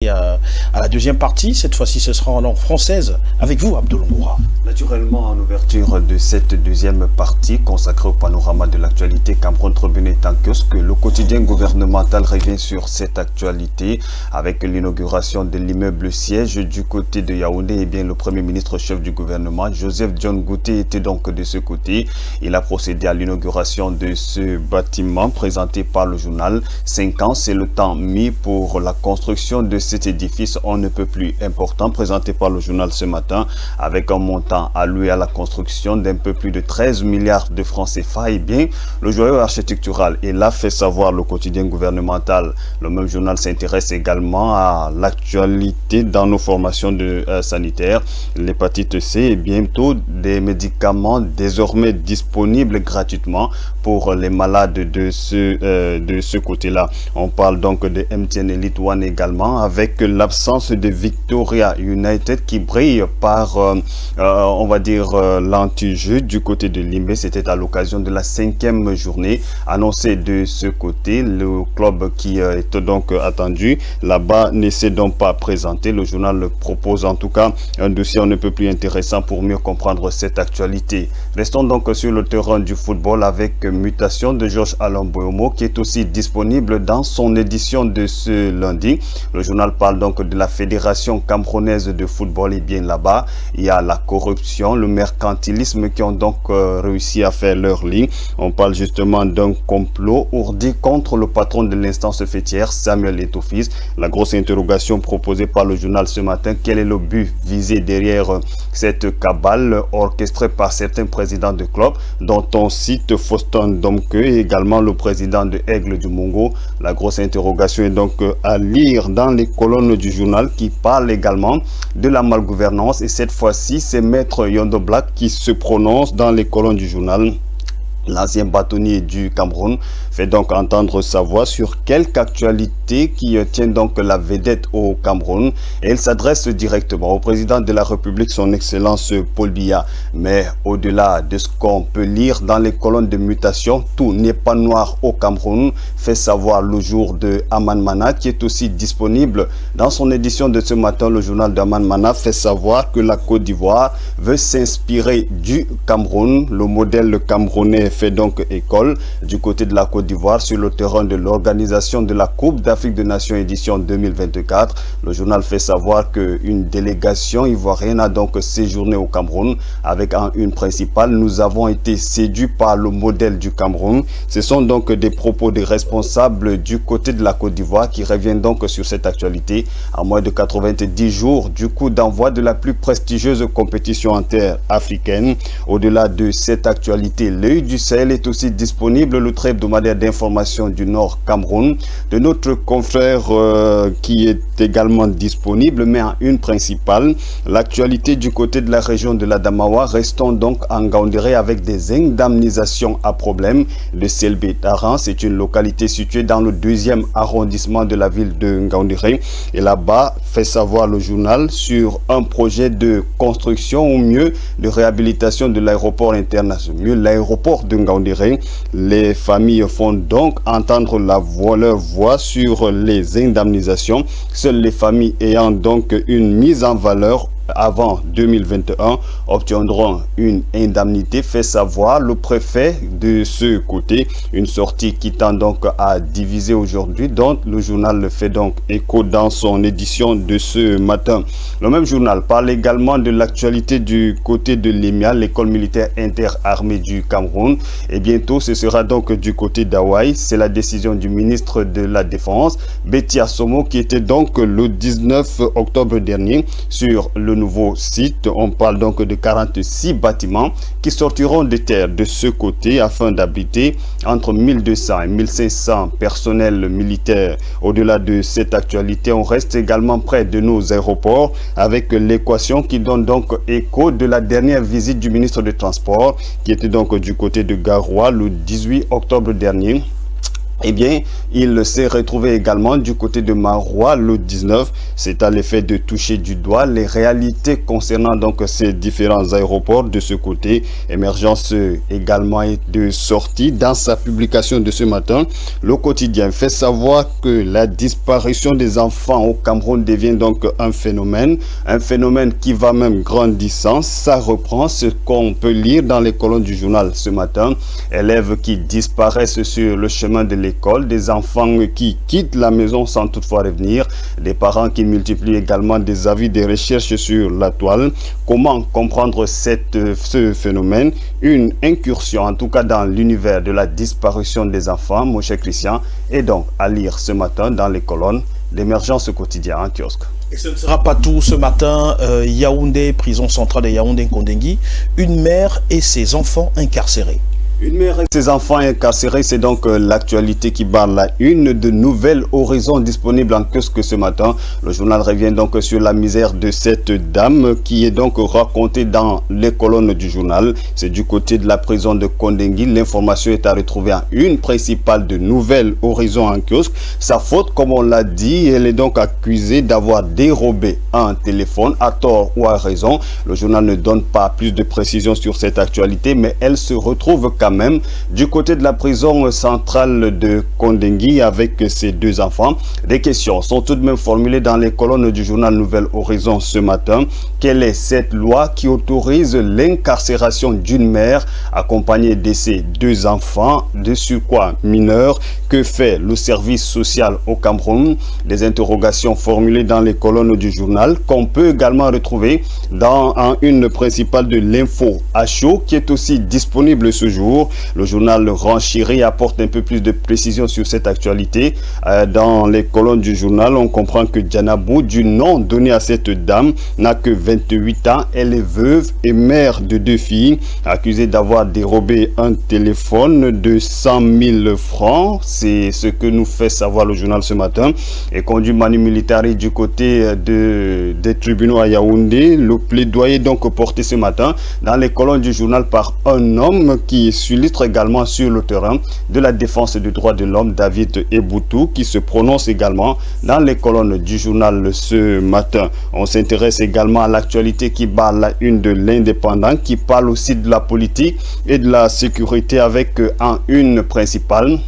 À la deuxième partie. Cette fois-ci, ce sera en langue française avec vous, Abdoul Ngoura. Naturellement, en ouverture de cette deuxième partie consacrée au panorama de l'actualité, Cameroun Tribune est en kiosque. Le quotidien gouvernemental revient sur cette actualité avec l'inauguration de l'immeuble siège du côté de Yaoundé. Et bien, le premier ministre chef du gouvernement, Joseph John Gouté, était donc de ce côté. Il a procédé à l'inauguration de ce bâtiment présenté par le journal. 5 ans, c'est le temps mis pour la construction de cet édifice on ne peut plus important présenté par le journal ce matin avec un montant alloué à la construction d'un peu plus de 13 milliards de francs CFA. Et bien, le joyau architectural est là, fait savoir le quotidien gouvernemental. Le même journal s'intéresse également à l'actualité dans nos formations sanitaires. L'hépatite C et bientôt des médicaments désormais disponibles gratuitement pour les malades de ce côté-là. On parle donc de MTN Elite One également avec l'absence de Victoria United qui brille par, on va dire, l'anti-jeu du côté de Limbé. C'était à l'occasion de la 5e journée annoncée de ce côté. Le club qui est donc attendu là-bas ne s'est donc pas présenté. Le journal propose en tout cas un dossier on ne peut plus intéressant pour mieux comprendre cette actualité. Restons donc sur le terrain du football avec mutation de Georges Alain Boyomo qui est aussi disponible dans son édition de ce lundi. Le journal parle donc de la Fédération camerounaise de football. Et bien là-bas, il y a la corruption, le mercantilisme qui ont donc réussi à faire leur ligne. On parle justement d'un complot ourdi contre le patron de l'instance fêtière, Samuel Eto'o-Fils. La grosse interrogation proposée par le journal ce matin, quel est le but visé derrière cette cabale orchestrée par certains présidents de clubs, dont on cite Faustin Domke et également le président de Aigle du Mongo. La grosse interrogation est donc à lire dans les colonnes du journal qui parle également de la malgouvernance, et cette fois-ci c'est Maître Yondo Black qui se prononce dans les colonnes du journal. L'ancien bâtonnier du Cameroun fait donc entendre sa voix sur quelque actualité qui tient donc la vedette au Cameroun, et il s'adresse directement au président de la République, son excellence Paul Biya. Mais au-delà de ce qu'on peut lire dans les colonnes de mutation, tout n'est pas noir au Cameroun, fait savoir le jour de Aman Mana qui est aussi disponible dans son édition de ce matin. Le journal d'Aman Mana fait savoir que la Côte d'Ivoire veut s'inspirer du Cameroun. Le modèle camerounais fait donc école du côté de la Côte d'Ivoire sur le terrain de l'organisation de la Coupe d'Afrique des Nations édition 2024. Le journal fait savoir qu'une délégation ivoirienne a donc séjourné au Cameroun avec en une principale: nous avons été séduits par le modèle du Cameroun. Ce sont donc des propos des responsables du côté de la Côte d'Ivoire qui reviennent donc sur cette actualité à moins de 90 jours du coup d'envoi de la plus prestigieuse compétition inter-africaine. Au-delà de cette actualité, l'œil du Sahel est aussi disponible, le trait hebdomadaire d'information du Nord Cameroun de notre confrère qui est également disponible, mais en une principale, l'actualité du côté de la région de l'Adamawa. Restons donc en Ngaoundéré avec des indemnisations à problème de Selbé Taran. C'est une localité située dans le 2e arrondissement de la ville de Ngaoundéré, et là-bas fait savoir le journal sur un projet de construction, ou mieux de réhabilitation de l'aéroport international, mieux l'aéroport de Ngaoundéré. Les familles font donc entendre leur voix sur les indemnisations. Seules les familles ayant donc une mise en valeur avant 2021 obtiendront une indemnité, fait savoir le préfet de ce côté. Une sortie qui tend donc à diviser aujourd'hui, dont le journal le fait donc écho dans son édition de ce matin. Le même journal parle également de l'actualité du côté de l'EMIA, l'école militaire interarmée du Cameroun, et bientôt ce sera donc du côté d'Hawaï. C'est la décision du ministre de la Défense, Betty Assomo, qui était donc le 19 octobre dernier sur le nouveau site. On parle donc de 46 bâtiments qui sortiront de terre de ce côté afin d'abriter entre 1200 et 1500 personnels militaires. Au-delà de cette actualité, on reste également près de nos aéroports avec l'équation qui donne donc écho de la dernière visite du ministre des Transports qui était donc du côté de Garoua le 18 octobre dernier. eh bien, il s'est retrouvé également du côté de Marois le 19. C'est à l'effet de toucher du doigt les réalités concernant donc ces différents aéroports de ce côté. Émergence également est de sortie. Dans sa publication de ce matin, le quotidien fait savoir que la disparition des enfants au Cameroun devient donc un phénomène qui va même grandissant. Ça reprend ce qu'on peut lire dans les colonnes du journal ce matin. Élèves qui disparaissent sur le chemin de l'école, des enfants qui quittent la maison sans toutefois revenir, des parents qui multiplient également des avis, des recherches sur la toile. Comment comprendre ce phénomène? Une incursion en tout cas dans l'univers de la disparition des enfants, mon cher Christian, est donc à lire ce matin dans les colonnes d'Émergence quotidien en kiosque. Et ce ne sera pas tout ce matin. Yaoundé, prison centrale de Yaoundé-Kondengui, une mère et ses enfants incarcérés. Une mère et ses enfants incarcérés, c'est donc l'actualité qui barre la une. De nouvelles horizons disponibles en kiosque ce matin. Le journal revient donc sur la misère de cette dame qui est donc racontée dans les colonnes du journal. C'est du côté de la prison de Kondengui. L'information est à retrouver en une principale de nouvelles horizons en kiosque. Sa faute, comme on l'a dit, elle est donc accusée d'avoir dérobé un téléphone à tort ou à raison. Le journal ne donne pas plus de précisions sur cette actualité, mais elle se retrouve quand même du côté de la prison centrale de Kondengui avec ses deux enfants. Des questions sont tout de même formulées dans les colonnes du journal Nouvel Horizon ce matin. Quelle est cette loi qui autorise l'incarcération d'une mère accompagnée de ses deux enfants, de surcroît mineurs? Que fait le service social au Cameroun? Des interrogations formulées dans les colonnes du journal qu'on peut également retrouver dans une principale de l'info à chaud qui est aussi disponible ce jour. Le journal renchérit apporte un peu plus de précision sur cette actualité. Dans les colonnes du journal, on comprend que Djanabou, du nom donné à cette dame, n'a que 28 ans. Elle est veuve et mère de deux filles, accusée d'avoir dérobé un téléphone de 100 000 francs. C'est ce que nous fait savoir le journal ce matin. Et conduit Manu Militari du côté des tribunaux à Yaoundé. Le plaidoyer donc porté ce matin dans les colonnes du journal par un homme qui s'illustre également sur le terrain de la défense des droits de l'homme, David Eboutou, qui se prononce également dans les colonnes du journal ce matin. On s'intéresse également à l'actualité qui bat la une de l'Indépendant, qui parle aussi de la politique et de la sécurité avec en une principale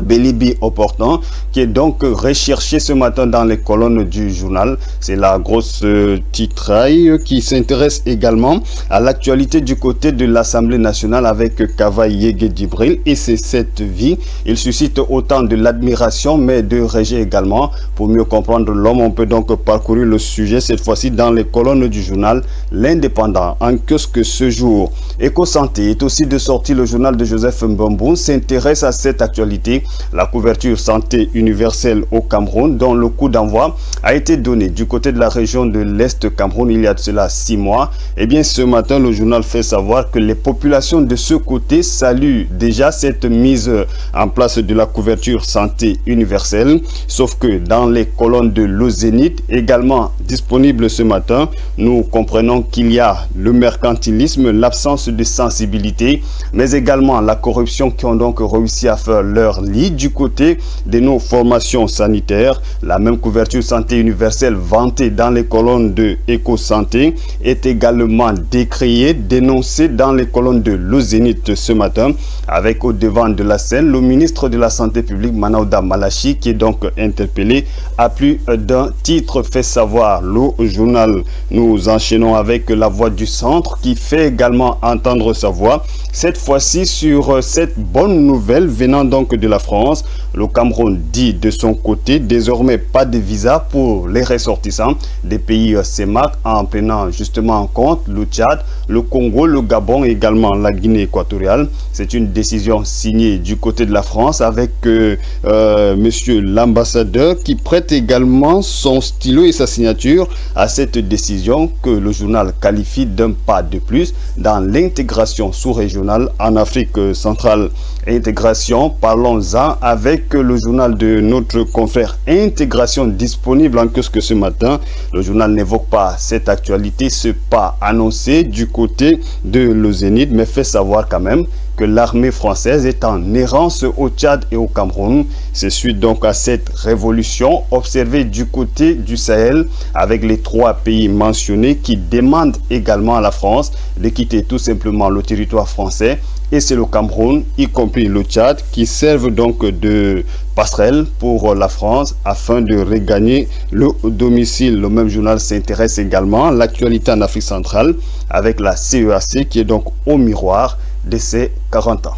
Bélibi opportun, qui est donc recherché ce matin dans les colonnes du journal. C'est la grosse titraille qui s'intéresse également à l'actualité du côté de l'Assemblée nationale avec Kava Yege Djibril et ses 7 vies. Il suscite autant de l'admiration mais de rejet également. Pour mieux comprendre l'homme, on peut donc parcourir le sujet cette fois-ci dans les colonnes du journal L'Indépendant en kiosque ce jour. Éco-santé est aussi de sortie. Le journal de Joseph Mbambou s'intéresse à cette actualité. La couverture santé universelle au Cameroun, dont le coup d'envoi a été donné du côté de la région de l'Est Cameroun il y a de cela 6 mois. Eh bien, ce matin, le journal fait savoir que les populations de ce côté saluent déjà cette mise en place de la couverture santé universelle. Sauf que dans les colonnes de l'Ozénith, également disponibles ce matin, nous comprenons qu'il y a le mercantilisme, l'absence de sensibilité, mais également la corruption qui ont donc réussi à faire leur du côté de nos formations sanitaires. La même couverture santé universelle vantée dans les colonnes de Éco-Santé est également décriée, dénoncée dans les colonnes de l'Ozénith ce matin, avec au devant de la scène le ministre de la Santé publique Manaouda Malachi qui est donc interpellé à plus d'un titre, fait savoir le journal. Nous enchaînons avec la voix du centre qui fait également entendre sa voix, cette fois-ci sur cette bonne nouvelle venant donc de la France. Le Cameroun dit de son côté désormais pas de visa pour les ressortissants des pays CEMAC en prenant justement en compte le Tchad, le Congo, le Gabon et également la Guinée équatoriale. C'est une décision signée du côté de la France avec monsieur l'ambassadeur qui prête également son stylo et sa signature à cette décision que le journal qualifie d'un pas de plus dans l'intégration sous-régionale en Afrique centrale. Intégration, parlons-en avec le journal de notre confrère Intégration disponible en kiosque ce matin. Le journal n'évoque pas cette actualité, ce pas annoncé du côté de l'Ozénith, mais fait savoir quand même que l'armée française est en errance au Tchad et au Cameroun. C'est suite donc à cette révolution observée du côté du Sahel avec les 3 pays mentionnés qui demandent également à la France de quitter tout simplement le territoire français. Et c'est le Cameroun, y compris le Tchad, qui servent donc de passerelle pour la France afin de regagner le domicile. Le même journal s'intéresse également à l'actualité en Afrique centrale avec la CEAC qui est donc au miroir de ses 40 ans.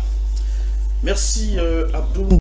Merci Abdou.